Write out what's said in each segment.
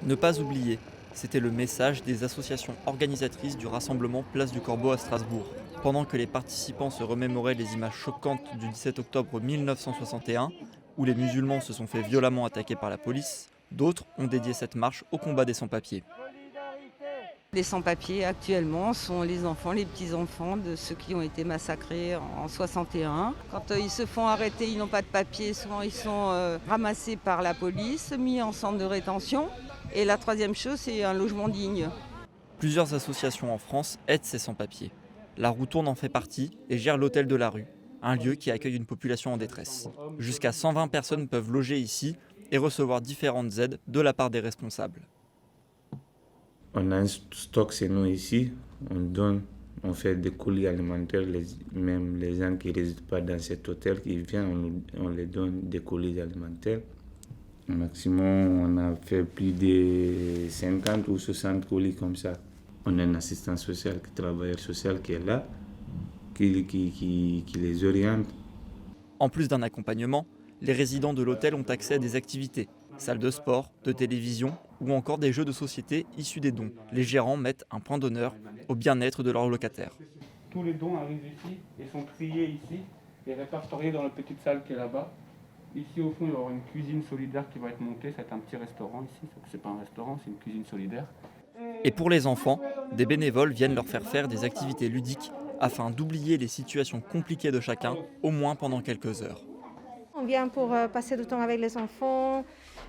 Ne pas oublier, c'était le message des associations organisatrices du rassemblement Place du Corbeau à Strasbourg. Pendant que les participants se remémoraient les images choquantes du 17 octobre 1961, où les musulmans se sont fait violemment attaquer par la police, d'autres ont dédié cette marche au combat des sans-papiers. Les sans-papiers actuellement sont les enfants, les petits-enfants de ceux qui ont été massacrés en 61. Quand ils se font arrêter, ils n'ont pas de papier, souvent ils sont ramassés par la police, mis en centre de rétention. Et la troisième chose, c'est un logement digne. Plusieurs associations en France aident ces sans-papiers. La Roue Tourne en fait partie et gère l'Hôtel de la Rue, un lieu qui accueille une population en détresse. Jusqu'à 120 personnes peuvent loger ici et recevoir différentes aides de la part des responsables. On a un stock chez nous ici, on fait des colis alimentaires, même les gens qui ne résident pas dans cet hôtel qui viennent, on les donne des colis alimentaires. Au maximum, on a fait plus de 50 ou 60 colis comme ça. On a un assistant social, un travailleur social qui est là, qui les oriente. En plus d'un accompagnement, les résidents de l'hôtel ont accès à des activités, salles de sport, de télévision ou encore des jeux de société issus des dons. Les gérants mettent un point d'honneur au bien-être de leurs locataires. Tous les dons arrivent ici et sont triés ici et répertoriés dans la petite salle qui est là-bas. Ici au fond, il y aura une cuisine solidaire qui va être montée, c'est un petit restaurant ici, c'est pas un restaurant, c'est une cuisine solidaire. Et pour les enfants, des bénévoles viennent leur faire des activités ludiques afin d'oublier les situations compliquées de chacun, au moins pendant quelques heures. On vient pour passer du temps avec les enfants,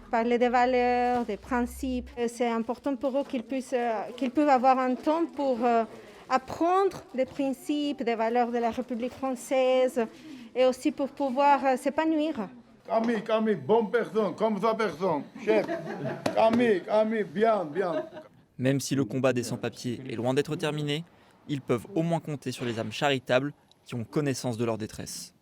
parler des valeurs, des principes. C'est important pour eux qu'ils peuvent avoir un temps pour apprendre des principes, des valeurs de la République française et aussi pour pouvoir s'épanouir. Camille, bonne personne, comme ça personne, chef. Camille, bien. Même si le combat des sans-papiers est loin d'être terminé, ils peuvent au moins compter sur les âmes charitables qui ont connaissance de leur détresse.